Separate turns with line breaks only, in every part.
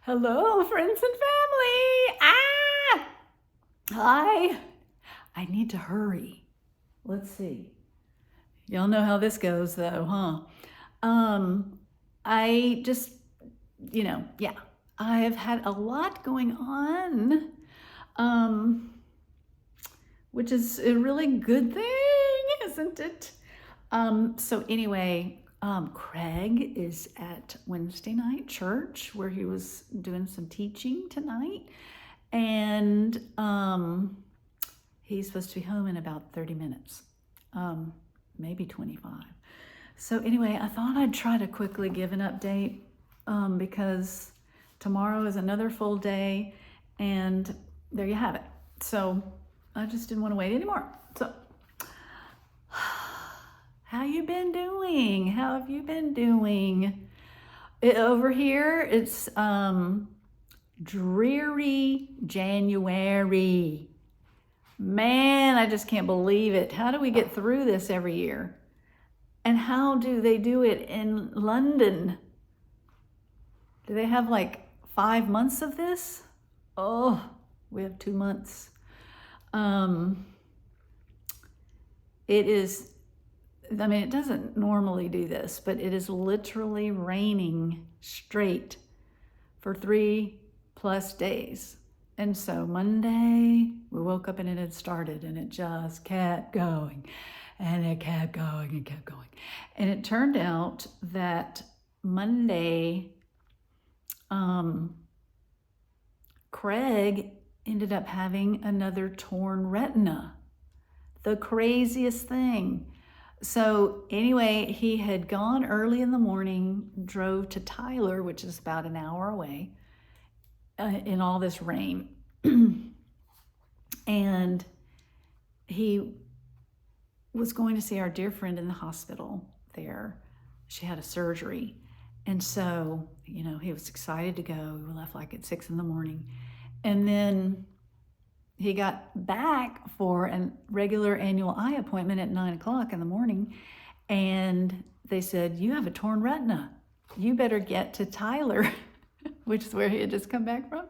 Hello, friends and family. Hi. I need to hurry. Let's see. Y'all know how this goes though, huh? I just, yeah, I have had a lot going on, which is a really good thing, isn't it? So anyway, Craig is at Wednesday night church where he was doing some teaching tonight. And he's supposed to be home in about 30 minutes, maybe 25. So anyway, I thought I'd try to quickly give an update because tomorrow is another full day, and there you have it. So I just didn't want to wait anymore. So how you been doing? How have you been doing? Over here, it's dreary January. Man, I just can't believe it. How do we get through this every year? And how do they do it in London? Do they have like 5 months of this? Oh, we have 2 months. It is, I mean, it doesn't normally do this, but it is literally raining straight for 3+ days. And so Monday, we woke up and it had started, and it just kept going, and it kept going and kept going. And it turned out that Monday, Craig ended up having another torn retina. The craziest thing. So anyway, he had gone early in the morning, drove to Tyler, which is about an hour away, in all this rain. And he was going to see our dear friend in the hospital there. She had a surgery. And so, he was excited to go. We left like at 6 in the morning. And then he got back for a regular annual eye appointment at 9 o'clock in the morning. And they said, "You have a torn retina. You better get to Tyler," which is where he had just come back from,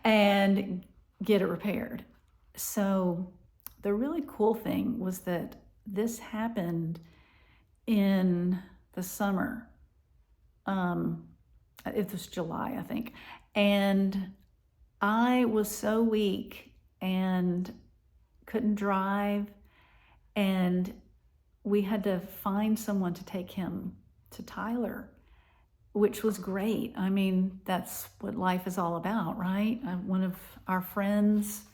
and get it repaired. So the really cool thing was that this happened in the summer. It was July, I think. And I was so weak and couldn't drive, and we had to find someone to take him to Tyler, which was great. I mean, that's what life is all about, right? One of our friends,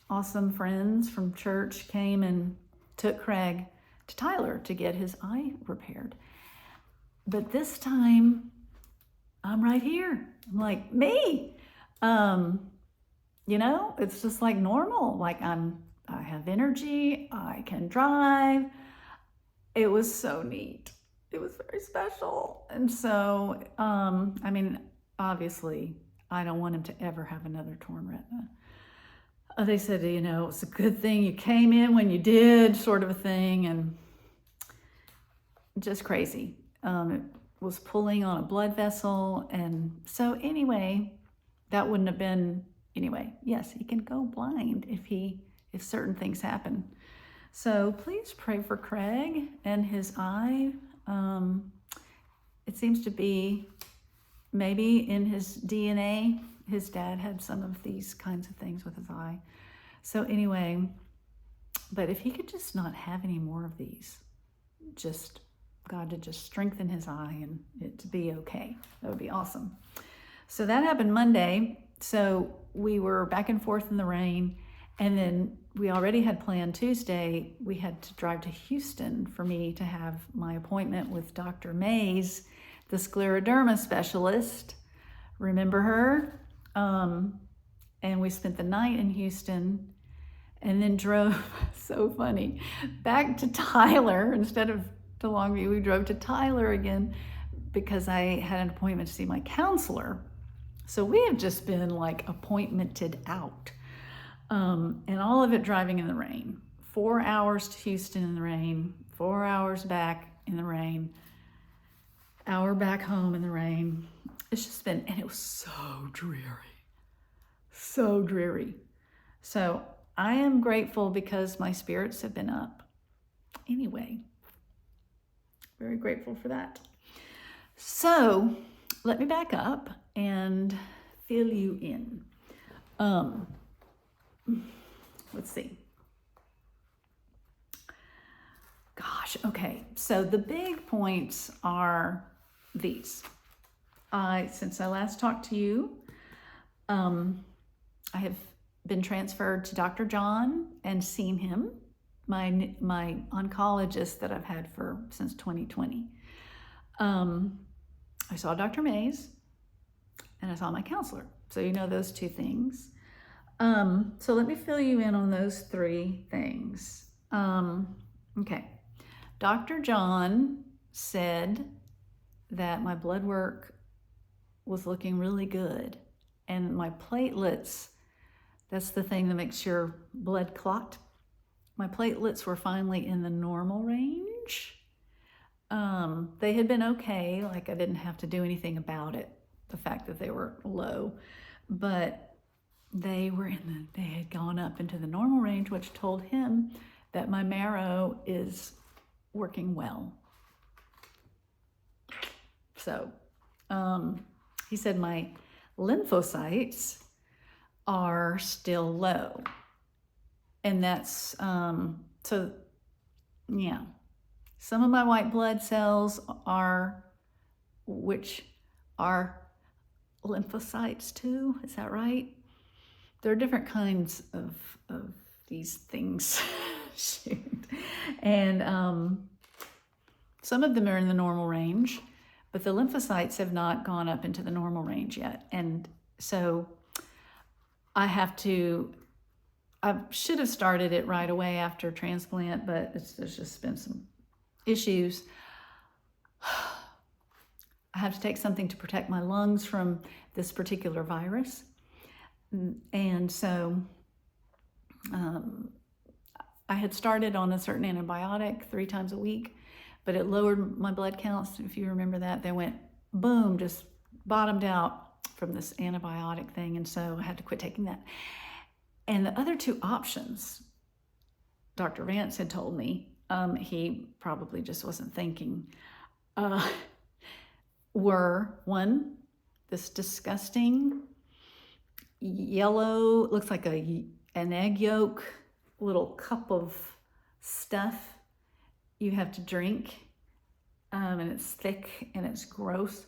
awesome friends from church, came and took Craig to Tyler to get his eye repaired. But this time, I'm right here. I'm like, me. It's just like normal. Like I have energy, I can drive. It was so neat. It was very special. And so, obviously, I don't want him to ever have another torn retina. They said, it's a good thing you came in when you did, sort of a thing, and just crazy. It was pulling on a blood vessel, and so anyway, that wouldn't have been, yes, he can go blind if certain things happen. So please pray for Craig and his eye. It seems to be maybe in his DNA. His dad had some of these kinds of things with his eye. So anyway, but if he could just not have any more of these, just God to just strengthen his eye and it to be okay. That would be awesome. So that happened Monday. So we were back and forth in the rain. And then we already had planned Tuesday, we had to drive to Houston for me to have my appointment with Dr. Mays, the scleroderma specialist. Remember her? And we spent the night in Houston and then drove, so funny, back to Tyler instead of to Longview. We drove to Tyler again because I had an appointment to see my counselor. So we have just been like appointmented out. And all of it driving in the rain. 4 hours to Houston in the rain, 4 hours back in the rain, hour back home in the rain. it's just been, and it was so dreary. So dreary. So I am grateful because my spirits have been up. Anyway, very grateful for that. So let me back up and fill you in. Let's see. Gosh, okay. So the big points are these. Since I last talked to you, I have been transferred to Dr. John and seen him, my oncologist that I've had since 2020. I saw Dr. Mays and I saw my counselor. So you know those two things. So let me fill you in on those three things. Okay. Dr. John said that my blood work was looking really good. And my platelets, that's the thing that makes your blood clot. My platelets were finally in the normal range. They had been okay, like I didn't have to do anything about it, the fact that they were low, but they had gone up into the normal range, which told him that my marrow is working well. So, he said my lymphocytes are still low. And that's, so yeah. Some of my white blood cells which are lymphocytes too, is that right? There are different kinds of these things. Shoot. And some of them are in the normal range, but the lymphocytes have not gone up into the normal range yet. And so I should have started it right away after transplant, but there's just been some issues. I have to take something to protect my lungs from this particular virus. And so I had started on a certain antibiotic 3 times a week, but it lowered my blood counts. If you remember that, they went boom, just bottomed out from this antibiotic thing. And so I had to quit taking that. And the other 2 options, Dr. Vance had told me, he probably just wasn't thinking, were 1, this disgusting yellow, looks like an egg yolk, little cup of stuff you have to drink, and it's thick and it's gross.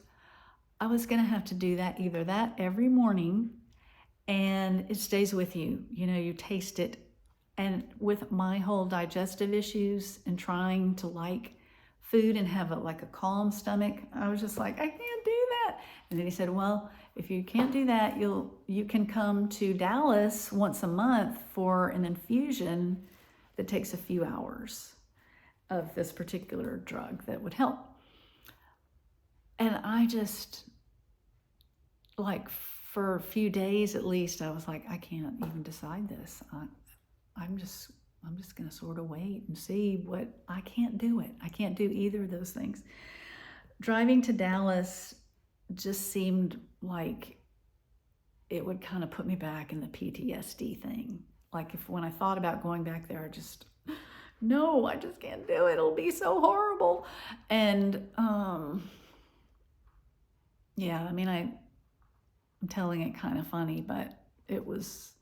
I was gonna have to do that, either that every morning, and it stays with you. You know, you taste it. And with my whole digestive issues and trying to like food and have a calm stomach, I was just like, I can't do that. And then he said, well, if you can't do that, you can come to Dallas once a month for an infusion that takes a few hours of this particular drug that would help. And I just, for a few days at least, I was like, I can't even decide this. I'm just going to sort of wait and see what, I can't do it. I can't do either of those things. Driving to Dallas just seemed like it would kind of put me back in the PTSD thing. Like when I thought about going back there, I just can't do it. It'll be so horrible. And, yeah, I mean, I'm telling it kind of funny, but it was,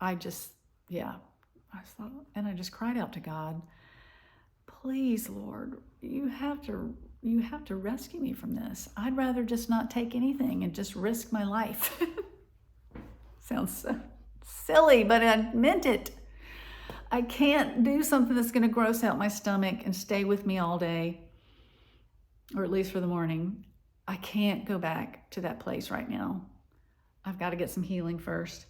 I thought, and I just cried out to God, please, Lord, you have to rescue me from this. I'd rather just not take anything and just risk my life. Sounds so silly, but I meant it. I can't do something that's going to gross out my stomach and stay with me all day, or at least for the morning. I can't go back to that place right now. I've got to get some healing first.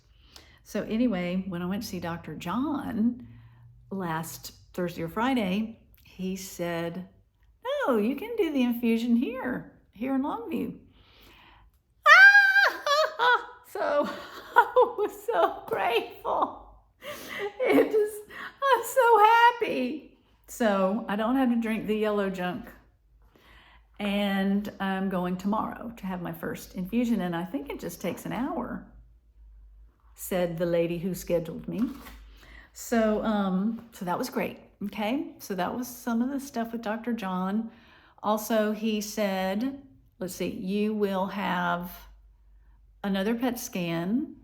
So anyway, when I went to see Dr. John last Thursday or Friday, he said, no, you can do the infusion here in Longview. So I was so grateful. I'm so happy. So I don't have to drink the yellow junk. And I'm going tomorrow to have my first infusion, and I think it just takes an hour, said the lady who scheduled me. So that was great. Okay, so that was some of the stuff with Dr. John. Also, he said, let's see, you will have another PET scan,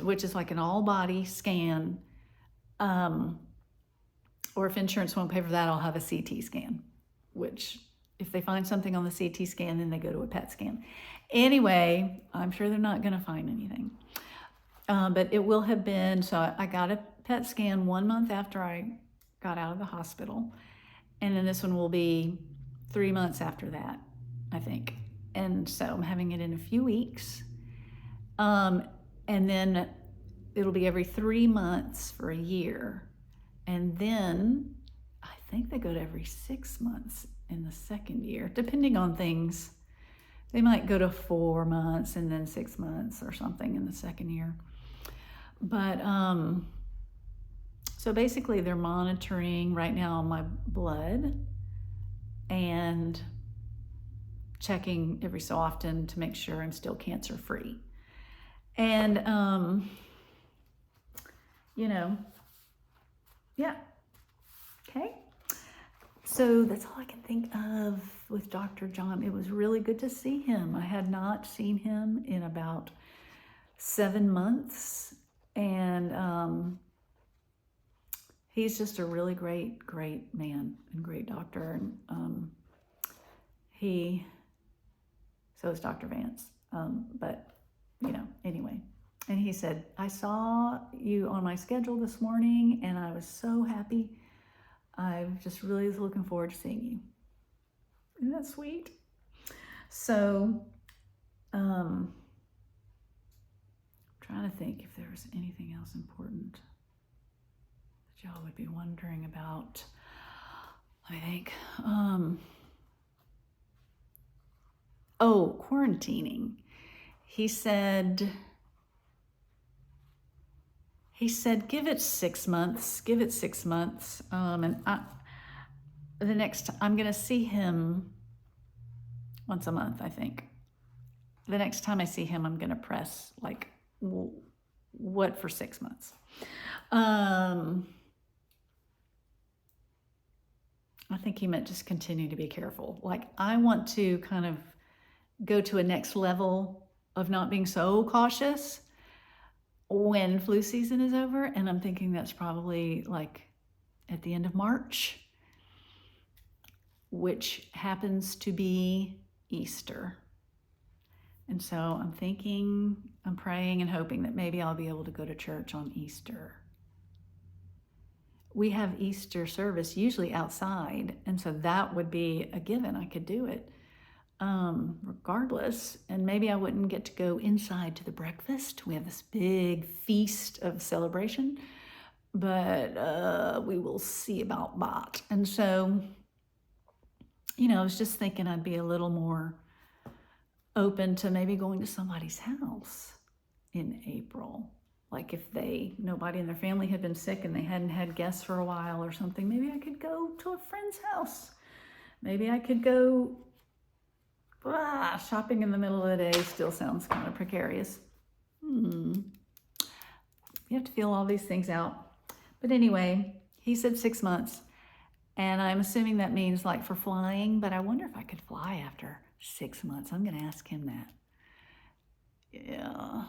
which is like an all-body scan. Or if insurance won't pay for that, I'll have a CT scan, which if they find something on the CT scan, then they go to a PET scan. Anyway, I'm sure they're not going to find anything. But it will have been, so I got a PET scan 1 month after I got out of the hospital. And then this one will be 3 months after that, I think. And so I'm having it in a few weeks. And then it'll be every 3 months for a year. And then I think they go to every 6 months in the second year, depending on things. They might go to 4 months and then 6 months or something in the second year. But so basically they're monitoring right now my blood and checking every so often to make sure I'm still cancer free. And, yeah. Okay. So that's all I can think of with Dr. John. It was really good to see him. I had not seen him in about 7 months. And he's just a really great man and great doctor. And so is Dr. Vance. But, anyway. And he said, I saw you on my schedule this morning, and I was so happy. I just really was looking forward to seeing you. Isn't that sweet? So, I'm trying to think if there was anything else important that y'all would be wondering about. Let me think. Quarantining. He said, give it 6 months. Give it 6 months. And I'm going to see him once a month, I think. The next time I see him, I'm going to press what for 6 months. I think he meant just continue to be careful. I want to kind of go to a next level of not being so cautious when flu season is over. And I'm thinking that's probably at the end of March, which happens to be Easter. And so I'm praying and hoping that maybe I'll be able to go to church on Easter. We have Easter service usually outside, and so that would be a given. I could do it regardless, and maybe I wouldn't get to go inside to the breakfast. We have this big feast of celebration, but we will see about that. And so, I was just thinking I'd be a little more open to maybe going to somebody's house in April. Like if nobody in their family had been sick and they hadn't had guests for a while or something, maybe I could go to a friend's house. Maybe I could go shopping in the middle of the day. Still sounds kind of precarious. You have to feel all these things out. But anyway, he said 6 months. And I'm assuming that means for flying, but I wonder if I could fly after 6 months. I'm going to ask him that. Yeah.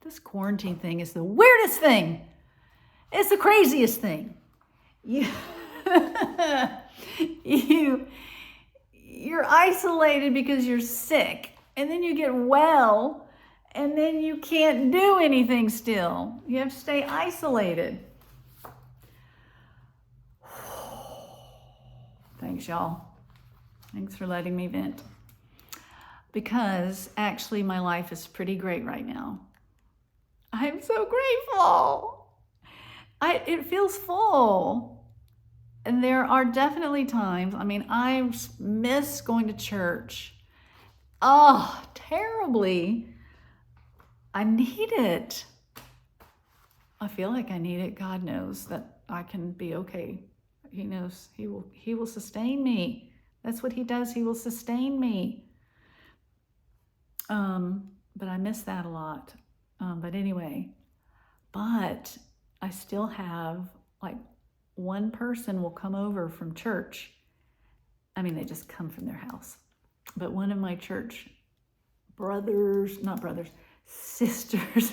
This quarantine thing is the weirdest thing. It's the craziest thing. You're isolated because you're sick, and then you get well, and then you can't do anything still. You have to stay isolated. Thanks, y'all. Thanks for letting me vent. Because actually my life is pretty great right now. I'm so grateful. It feels full. And there are definitely times, I miss going to church. Oh, terribly. I need it. I feel like I need it. God knows that I can be okay. He knows he will sustain me That's what he does. He will sustain me. But I miss that a lot. But anyway, but I still have like one person will come over from church. I mean, they just come from their house. But one of my church sisters,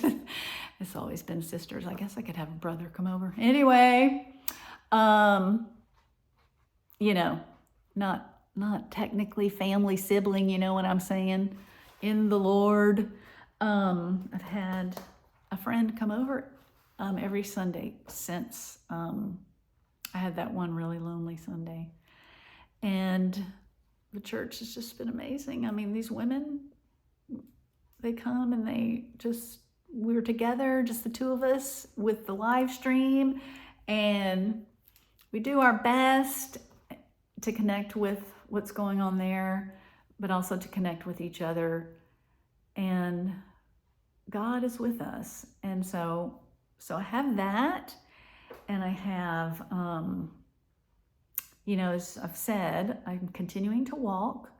it's always been sisters. I guess I could have a brother come over. Anyway, you know, not technically family sibling, you know what I'm saying? In the Lord. I've had a friend come over every Sunday since I had that one really lonely Sunday. And the church has just been amazing. I mean, these women, they come and we're together, just the two of us with the live stream, and we do our best to connect with what's going on there, but also to connect with each other. And God is with us. And so I have that, and I have, as I've said, I'm continuing to walk,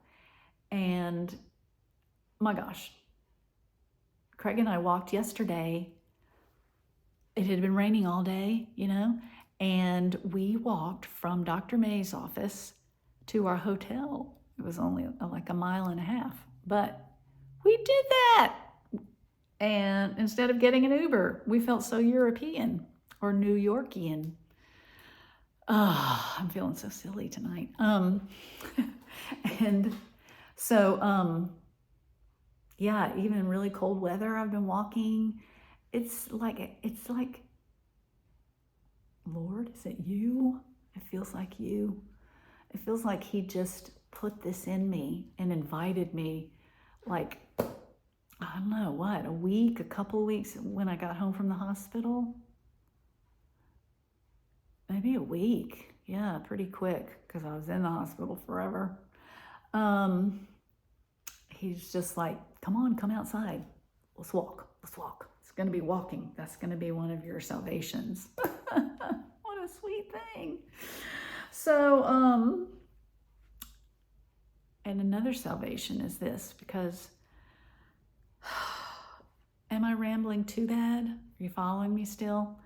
and my gosh, Craig and I walked yesterday. It had been raining all day, and we walked from Dr. May's office to our hotel. It was only like a mile and a half, but we did that. And instead of getting an Uber, we felt so European or New Yorkian. Oh, I'm feeling so silly tonight. And so, yeah, even in really cold weather, I've been walking. It's like, Lord, is it you? It feels like you. It feels like he just put this in me and invited me, like, I don't know, what, a couple of weeks when I got home from the hospital? Maybe a week. Yeah, pretty quick, because I was in the hospital forever. He's just like, come outside. Let's walk. It's going to be walking. That's going to be one of your salvations. What a sweet thing. So, and another salvation is this, because am I rambling too bad? Are you following me still?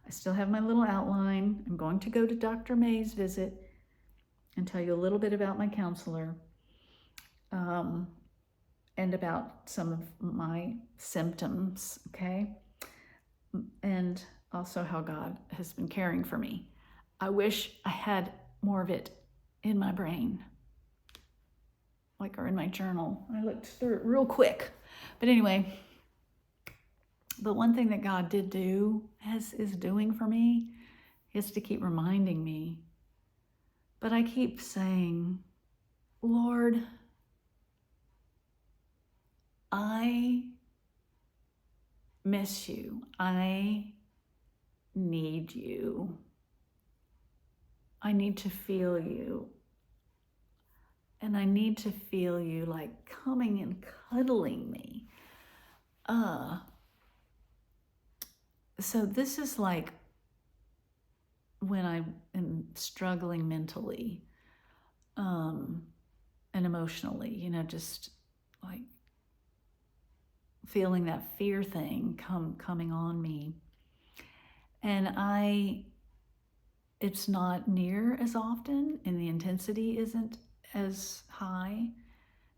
I still have my little outline. I'm going to go to Dr. May's visit and tell you a little bit about my counselor, and about some of my symptoms, okay? And also how God has been caring for me. I wish I had more of it in my brain, or in my journal. I looked through it real quick. But anyway, the one thing that God did do, is doing for me, is to keep reminding me. But I keep saying, Lord, I miss you. I need you. I need to feel you. And I need to feel you like coming and cuddling me. So this is like when I am struggling mentally, and emotionally, just like feeling that fear thing coming on me. And it's not near as often, and the intensity isn't as high.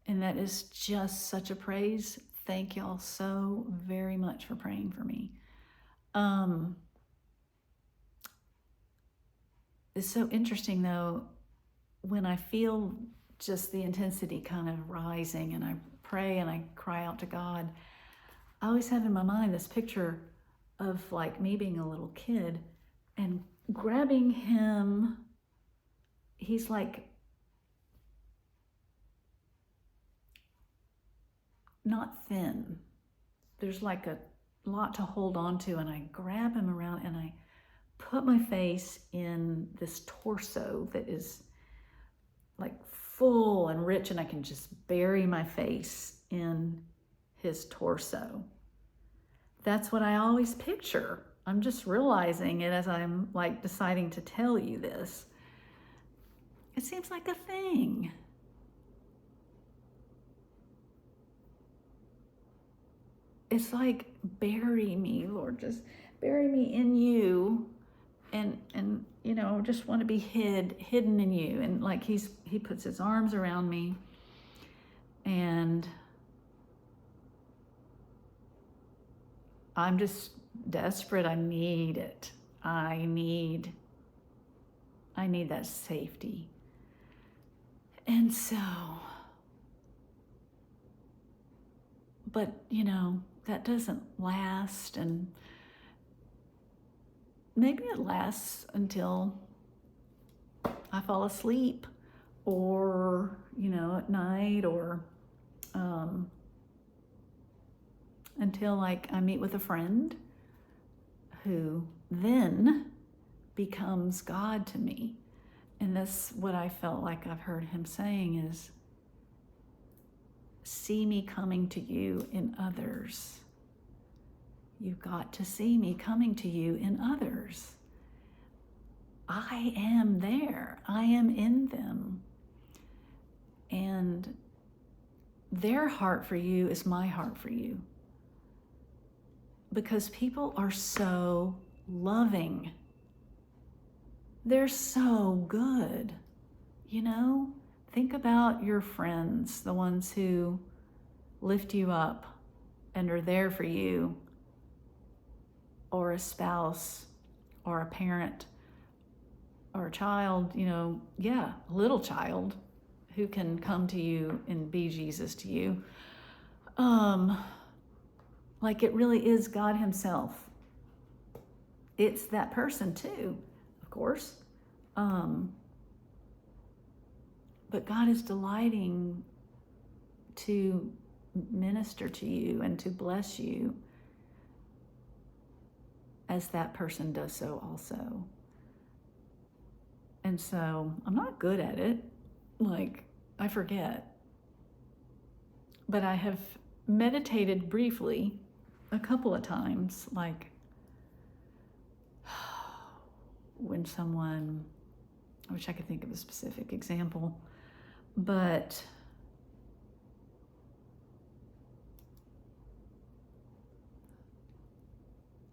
And that is just such a praise. Thank y'all so very much for praying for me. It's so interesting though, when I feel just the intensity kind of rising and I pray and I cry out to God, I always have in my mind this picture of like me being a little kid and grabbing him. He's like not thin. There's like a lot to hold on to, and I grab him around and I put my face in this torso that is like full and rich, and I can just bury my face in his torso. That's what I always picture. I'm just realizing it as I'm like deciding to tell you this. It seems like a thing. It's like, bury me, Lord, just bury me in you. And you know, just want to be hidden in you. And like he puts his arms around me, and I'm just desperate. I need it. I need that safety. And so, but you know, that doesn't last, and maybe it lasts until I fall asleep, or, you know, at night, or until like I meet with a friend who then becomes God to me. And that's what I felt like I've heard him saying is, see me coming to you in others. You've got to see me coming to you in others. I am there. I am in them. And their heart for you is my heart for you. Because people are so loving. They're so good. You know, think about your friends, the ones who lift you up and are there for you, or a spouse, or a parent, or a child, you know, a little child who can come to you and be Jesus to you. Like it really is God himself. It's that person too, of course. But God is delighting to minister to you and to bless you as that person does so also. And so I'm not good at it. Like, I forget. But I have meditated briefly a couple of times, like when someone, I wish I could think of a specific example, but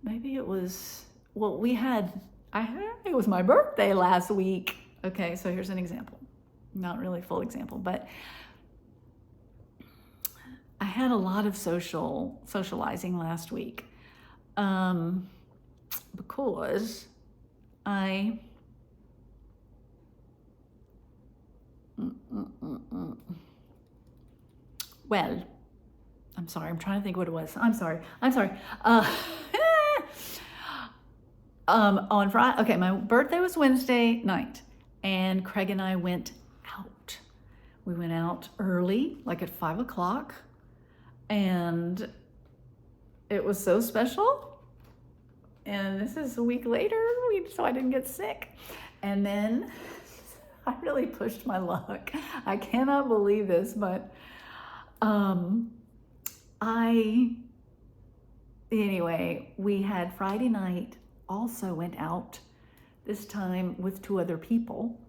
maybe it was, well, it was my birthday last week. Okay, so here's an example. Not really a full example, but I had a lot of socializing last week. Because well, I'm sorry, I'm trying to think what it was. I'm sorry. On Friday, okay, my birthday was Wednesday night, and Craig and I went out. We went out early, like at 5 o'clock, and it was so special. And this is a week later, so I didn't get sick. And then I really pushed my luck. I cannot believe this, but anyway, we had Friday night, also went out, this time with 2 other people.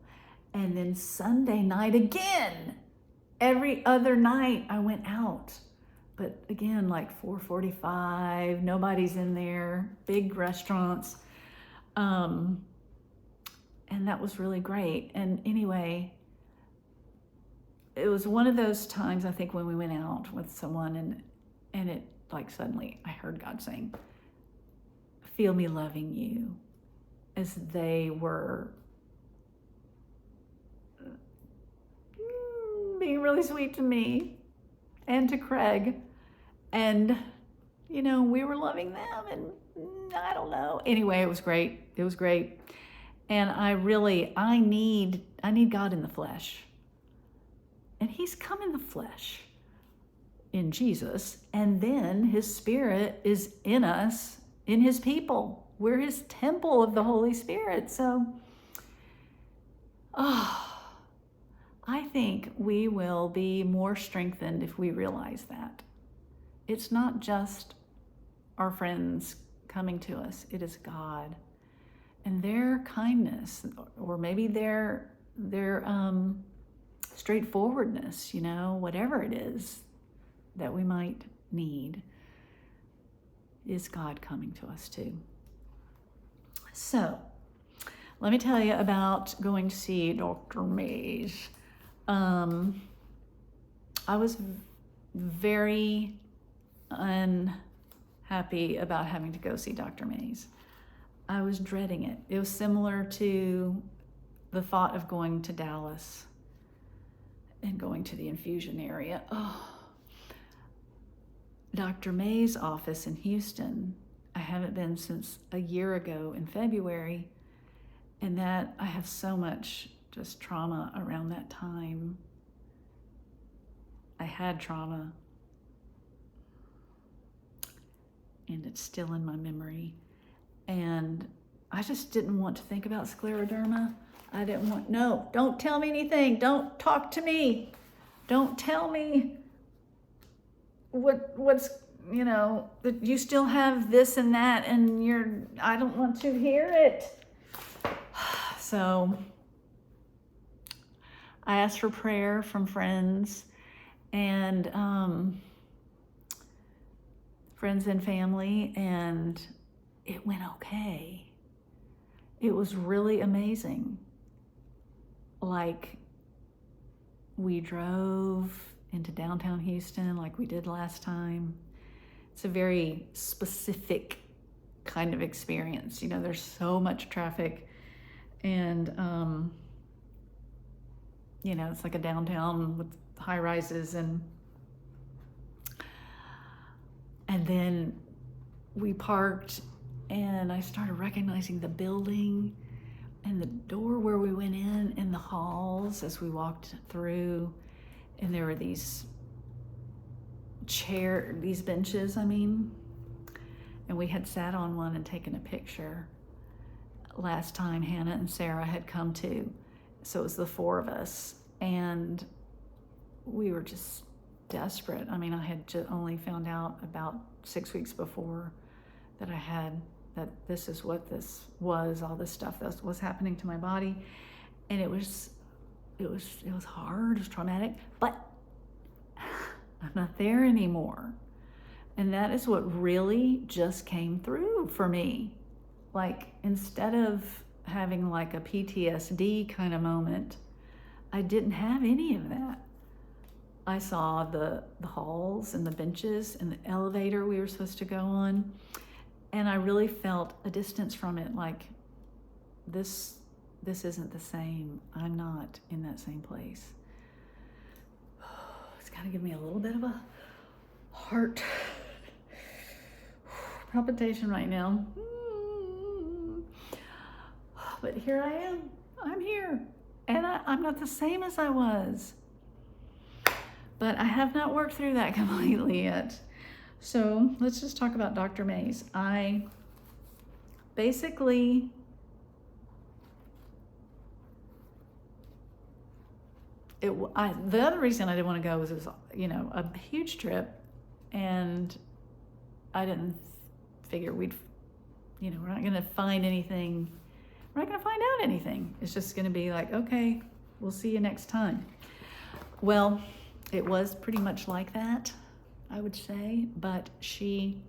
And then Sunday night again. Every other night I went out. But again, like 4:45, nobody's in there, big restaurants. And that was really great. And anyway, it was one of those times, I think, when we went out with someone and it, like, suddenly I heard God saying, feel me loving you, as they were being really sweet to me and to Craig. And, you know, we were loving them, and I don't know. Anyway, it was great. It was great. And I need God in the flesh. And he's come in the flesh in Jesus. And then his Spirit is in us, in his people. We're his temple of the Holy Spirit. So, I think we will be more strengthened if we realize that. It's not just our friends coming to us. It is God. And their kindness, or maybe their their straightforwardness, whatever it is that we might need, is God coming to us too. So, let me tell you about going to see Dr. Mays. I was very unhappy about having to go see Dr. Mays. I was dreading it. It was similar to the thought of going to Dallas and going to the infusion area. Oh, Dr. Mays' office in Houston, I haven't been since a year ago in February, and that I have so much just trauma around that time. I had trauma, and it's still in my memory. And I just didn't want to think about scleroderma. I didn't want, no, don't tell me anything. Don't talk to me. Don't tell me what's, that you still have this and that, and I don't want to hear it. So I asked for prayer from friends and friends and family, and it went okay. It was really amazing. Like, we drove into downtown Houston like we did last time. It's a very specific kind of experience. There's so much traffic, and it's like a downtown with high rises, and then we parked, and I started recognizing the building and the door where we went in, and the halls as we walked through, and there were these benches, and we had sat on one and taken a picture last time Hannah and Sarah had come to. So it was the four of us, and we were just desperate. I had only found out about 6 weeks before that this is what this was, all this stuff that was happening to my body. And it was hard, it was traumatic, but I'm not there anymore. And that is what really just came through for me. Like, instead of having like a PTSD kind of moment, I didn't have any of that. I saw the halls and the benches and the elevator we were supposed to go on, and I really felt a distance from it, like this isn't the same. I'm not in that same place. It's got to give me a little bit of a heart palpitation right now. But here I am. I'm here. And I'm not the same as I was. But I have not worked through that completely yet. So let's just talk about Dr. Mays. The other reason I didn't want to go was it was, a huge trip, and I didn't figure we're not going to find anything. We're not going to find out anything. It's just going to be like, okay, we'll see you next time. Well, it was pretty much like that, I would say, but she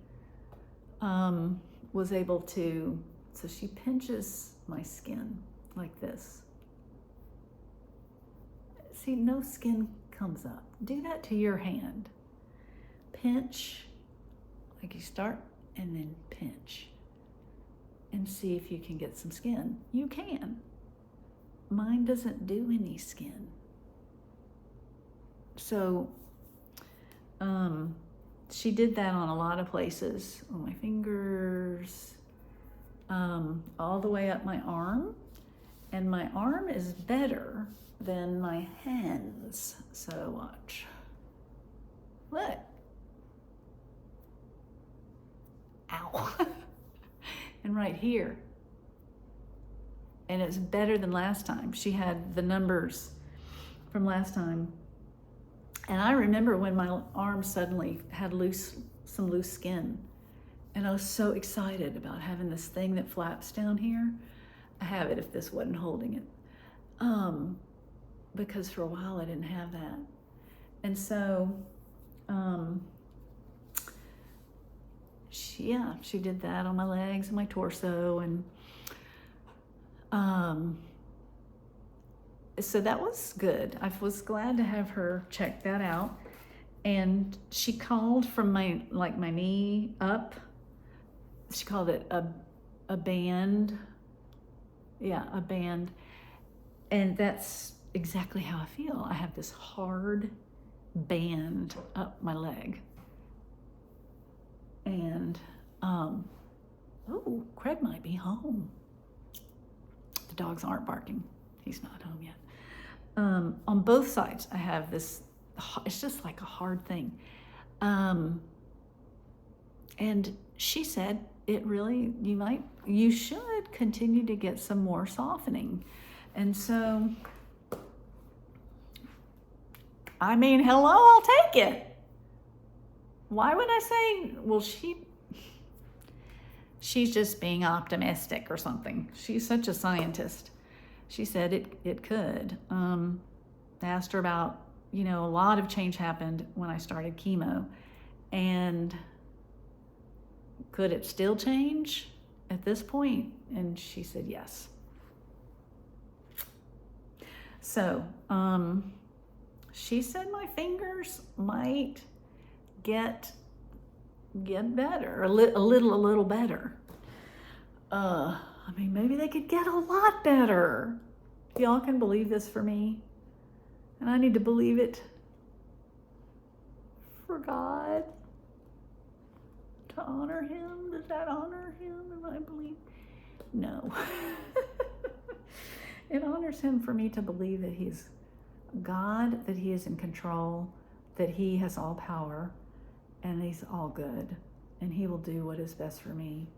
was able to, so she pinches my skin like this. See, no skin comes up. Do that to your hand. Pinch, like you start, and then pinch. And see if you can get some skin. You can. Mine doesn't do any skin. So, she did that on a lot of places, on my fingers, all the way up my arm. And my arm is better than my hands. So watch. Look. Ow. And right here. And it's better than last time. She had the numbers from last time. And I remember when my arm suddenly had some loose skin. And I was so excited about having this thing that flaps down here. I have it if this wasn't holding it. because for a while I didn't have that. And so, she did that on my legs and my torso, and so that was good. I was glad to have her check that out. And she called from my knee up. She called it a band. Yeah, a band. And that's exactly how I feel. I have this hard band up my leg. And, Craig might be home. The dogs aren't barking. He's not home yet. On both sides, I have this, it's just like a hard thing. And she said, you should continue to get some more softening. And so, I mean, hello, I'll take it. Why would I say, well, she's just being optimistic or something. She's such a scientist. She said it could. I asked her about, a lot of change happened when I started chemo, and could it still change at this point? And she said yes. So, she said my fingers might get better, a little better. Maybe they could get a lot better. Y'all can believe this for me, and I need to believe it for God, to honor him. Does that honor him if I believe? No. It honors him for me to believe that he's God, that he is in control, that he has all power, and he's all good, and he will do what is best for me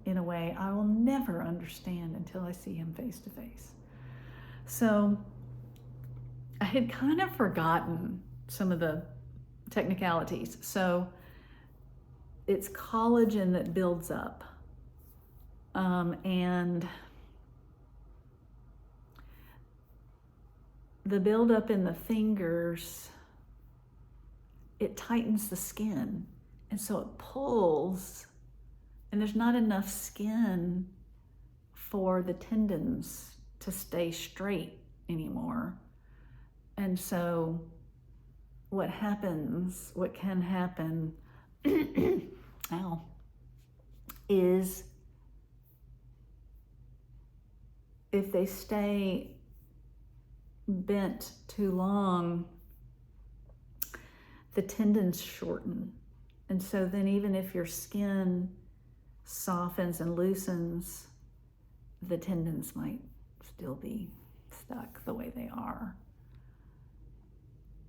in a way I will never understand until I see him face to face. So I had kind of forgotten some of the technicalities. So it's collagen that builds up, and the buildup in the fingers, it tightens the skin, and so it pulls, and there's not enough skin for the tendons to stay straight anymore. And so what can happen is if they stay bent too long, the tendons shorten. And so then even if your skin softens and loosens, the tendons might still be stuck the way they are.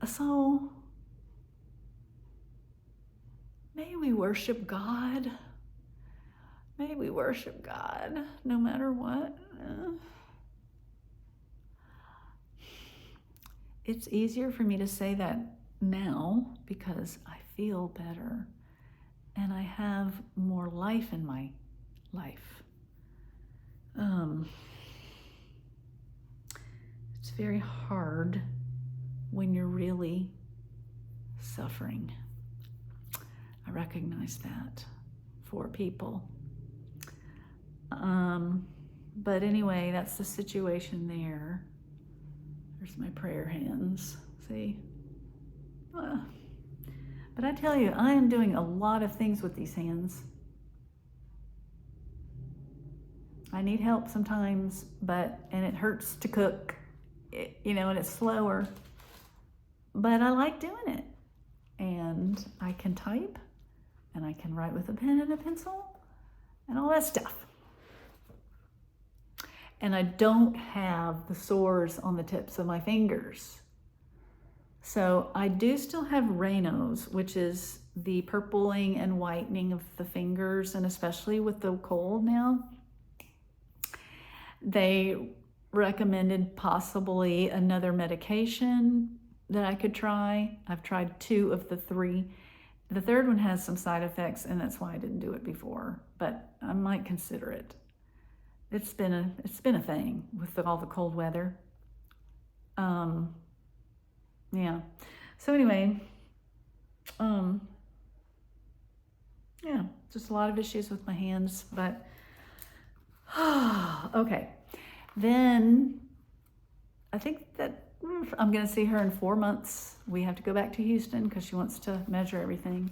So may we worship God. May we worship God no matter what. It's easier for me to say that now because I feel better and I have more life in my life. It's very hard when you're really suffering. I recognize that for people. But anyway, that's the situation there. There's my prayer hands, see? But I tell you, I am doing a lot of things with these hands. I need help sometimes, and it hurts to cook, and it's slower. But I like doing it. And I can type, and I can write with a pen and a pencil, and all that stuff. And I don't have the sores on the tips of my fingers. So I do still have Raynaud's, which is the purpling and whitening of the fingers, and especially with the cold now. They recommended possibly another medication that I could try. I've tried 2 of the 3. The third one has some side effects, and that's why I didn't do it before, but I might consider it. It's been a thing with all the cold weather. Yeah. So anyway, yeah, just a lot of issues with my hands, but okay. Then I think that I'm going to see her in 4 months. We have to go back to Houston because she wants to measure everything.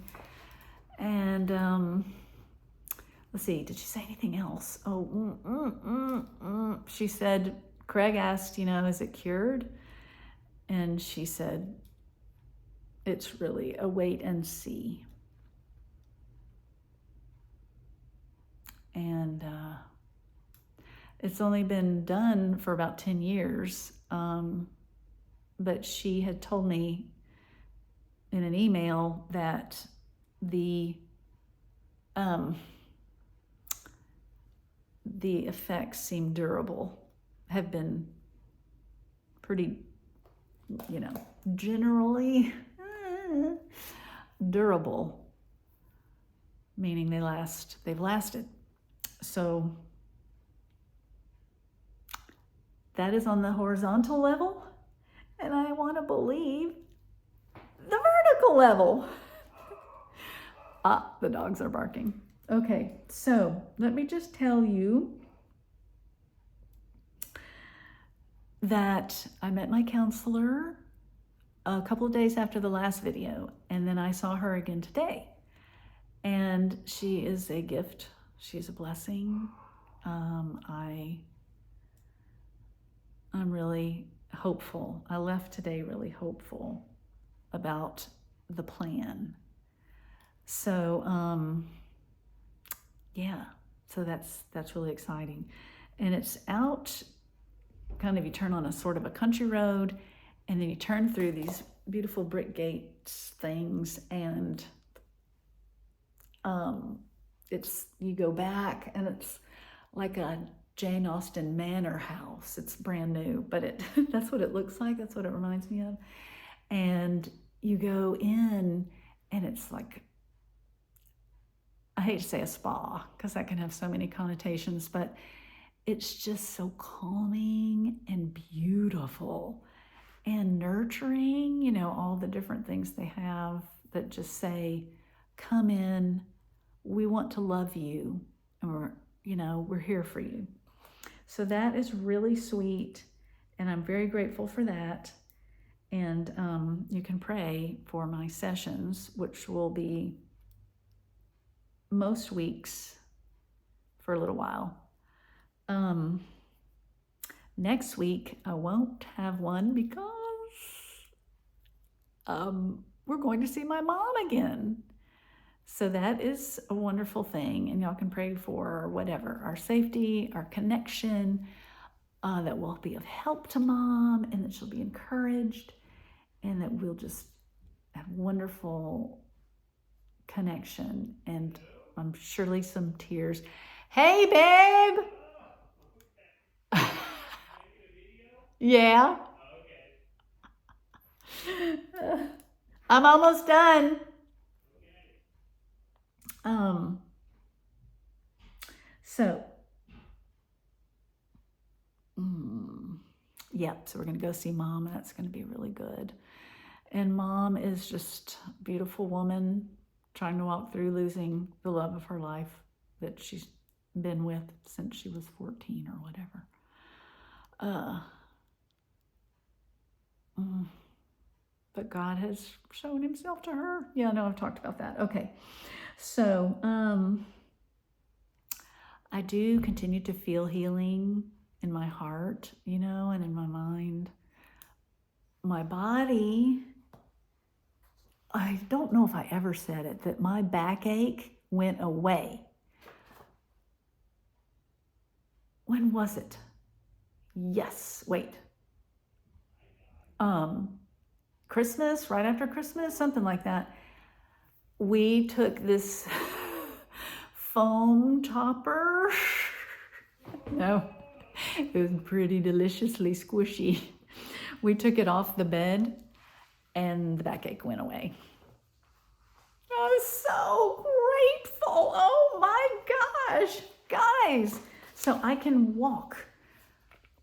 And let's see, did she say anything else? She said, Craig asked, is it cured? And she said, it's really a wait and see. And it's only been done for about 10 years. But she had told me in an email that the effects seem durable, have been pretty, generally durable, meaning they've lasted. So that is on the horizontal level, and I want to believe the vertical level. The dogs are barking. Okay, so let me just tell you that I met my counselor a couple of days after the last video, and then I saw her again today. And she is a gift. She's a blessing. I'm really hopeful. I left today really hopeful about the plan. So, yeah, so that's really exciting. And it's out, kind of, you turn on a sort of a country road, and then you turn through these beautiful brick gates things, and you go back, and it's like a Jane Austen manor house. It's brand new, but that's what it looks like. That's what it reminds me of. And you go in, and it's like, I hate to say a spa because that can have so many connotations, but it's just so calming and beautiful and nurturing, all the different things they have that just say, come in, we want to love you, and we're here for you. So that is really sweet, and I'm very grateful for that. And you can pray for my sessions, which will be most weeks for a little while. Next week I won't have one because we're going to see my mom again. So that is a wonderful thing, and y'all can pray for whatever, our safety, our connection, that will be of help to mom, and that she'll be encouraged, and that we'll just have wonderful connection, and surely some tears. Hey, babe! Yeah. I'm almost done. So we're going to go see mom, and that's going to be really good. And mom is just a beautiful woman trying to walk through losing the love of her life that she's been with since she was 14 or whatever. But God has shown himself to her. Yeah, no, I've talked about that. Okay. So, I do continue to feel healing in my heart, and in my mind. My body, I don't know if I ever said it, that my backache went away. When was it? Yes, wait. Christmas, right after Christmas, something like that. We took this foam topper. No, it was pretty deliciously squishy. We took it off the bed, and the backache went away. I was so grateful. Oh my gosh, guys. So I can walk.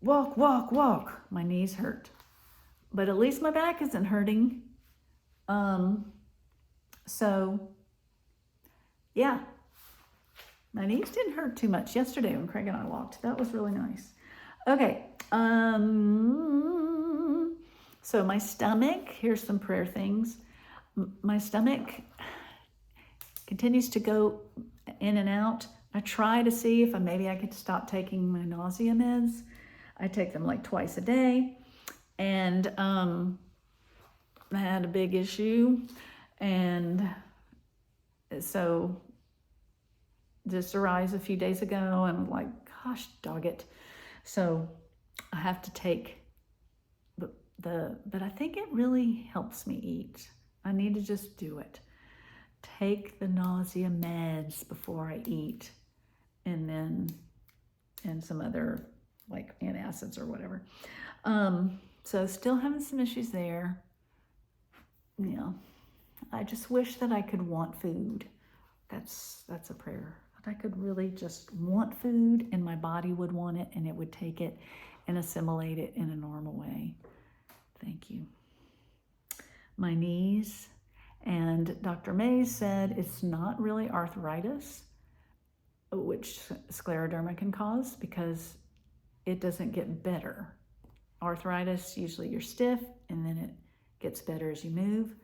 My knees hurt. but at least my back isn't hurting. So yeah, my knees didn't hurt too much yesterday when Craig and I walked. That was really nice. Okay. So my stomach, here's some prayer things. My stomach continues to go in and out. I try to see if maybe I could stop taking my nausea meds. I take them like twice a day. And I had a big issue. And so this arose a few days ago, and I'm like, gosh, dog it. So I have to take but I think it really helps me eat. I need to just do it. Take the nausea meds before I eat, and some other like antacids or whatever. So still having some issues there. Yeah. I just wish that I could want food. That's a prayer. That I could really just want food, and my body would want it, and it would take it and assimilate it in a normal way. Thank you. My knees, and Dr. Mays said it's not really arthritis, which scleroderma can cause, because it doesn't get better. Arthritis, usually you're stiff, and then it gets better as you move.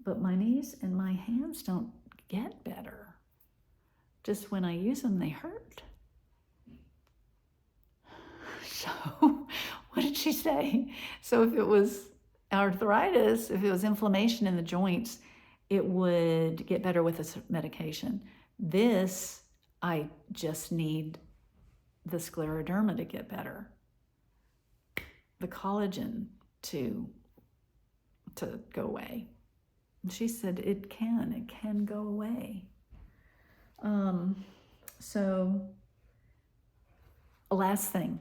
But my knees and my hands don't get better. Just when I use them, they hurt. So, what did she say? So if it was arthritis, if it was inflammation in the joints, it would get better with this medication. This, I just need the scleroderma to get better. The collagen to go away. She said it can go away. So last thing,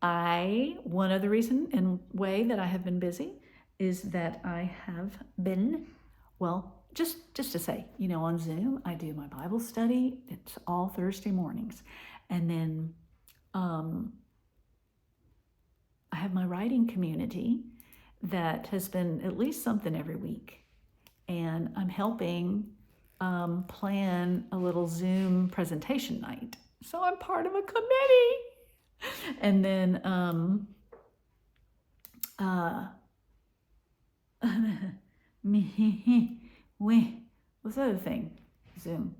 one other reason and way that I have been busy is that I have been, well, just to say, on Zoom, I do my Bible study. It's all Thursday mornings. And then I have my writing community that has been at least something every week. And I'm helping plan a little Zoom presentation night. So I'm part of a committee. And then what's the other thing? Zoom.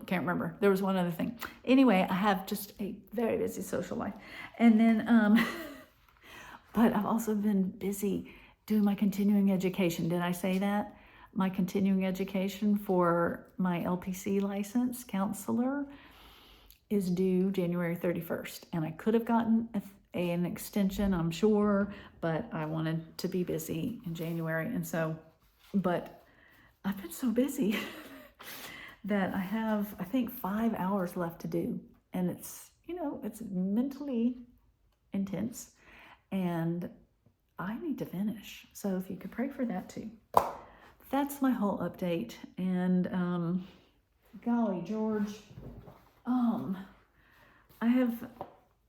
Can't remember. There was one other thing. Anyway, I have just a very busy social life. And then, but I've also been busy doing my continuing education. Did I say that? My continuing education for my LPC license counselor is due January 31st. And I could have gotten an extension, I'm sure, but I wanted to be busy in January. And so, but I've been so busy that I have, I think, 5 hours left to do. And it's, it's mentally intense. And I need to finish. So if you could pray for that too. That's my whole update. And golly, George, I have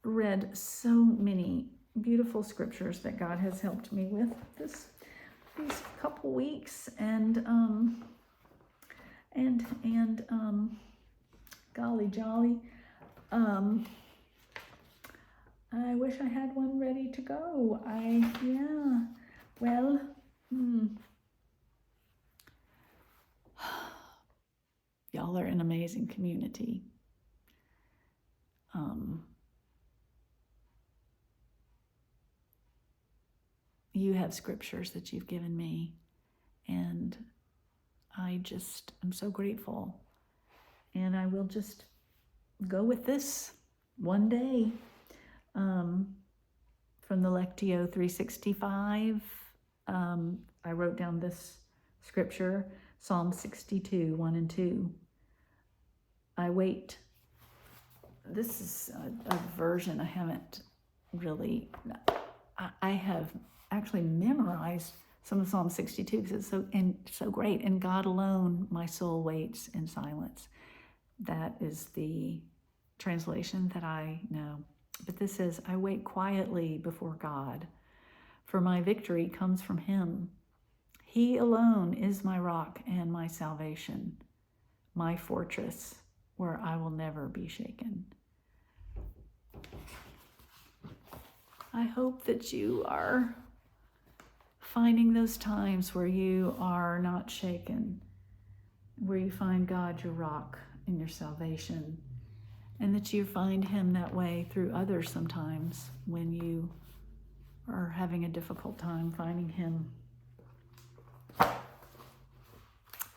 read so many beautiful scriptures that God has helped me with these couple weeks, and golly jolly, I wish I had one ready to go. Y'all are an amazing community. You have scriptures that you've given me, and I'm so grateful. And I will just go with this one day. From the Lectio 365, I wrote down this scripture, Psalm 62, 1 and 2. I wait. This is a version I haven't really, I have actually memorized some of Psalm 62 because it's so great. And God alone, my soul waits in silence. That is the translation that I know. But this says, I wait quietly before God, for my victory comes from him. He alone is my rock and my salvation, my fortress where I will never be shaken. I hope that you are finding those times where you are not shaken, where you find God your rock and your salvation, and that you find him that way through others sometimes when you are having a difficult time finding him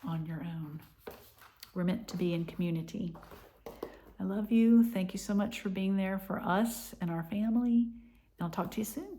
on your own. We're meant to be in community. I love you. Thank you so much for being there for us and our family. And I'll talk to you soon.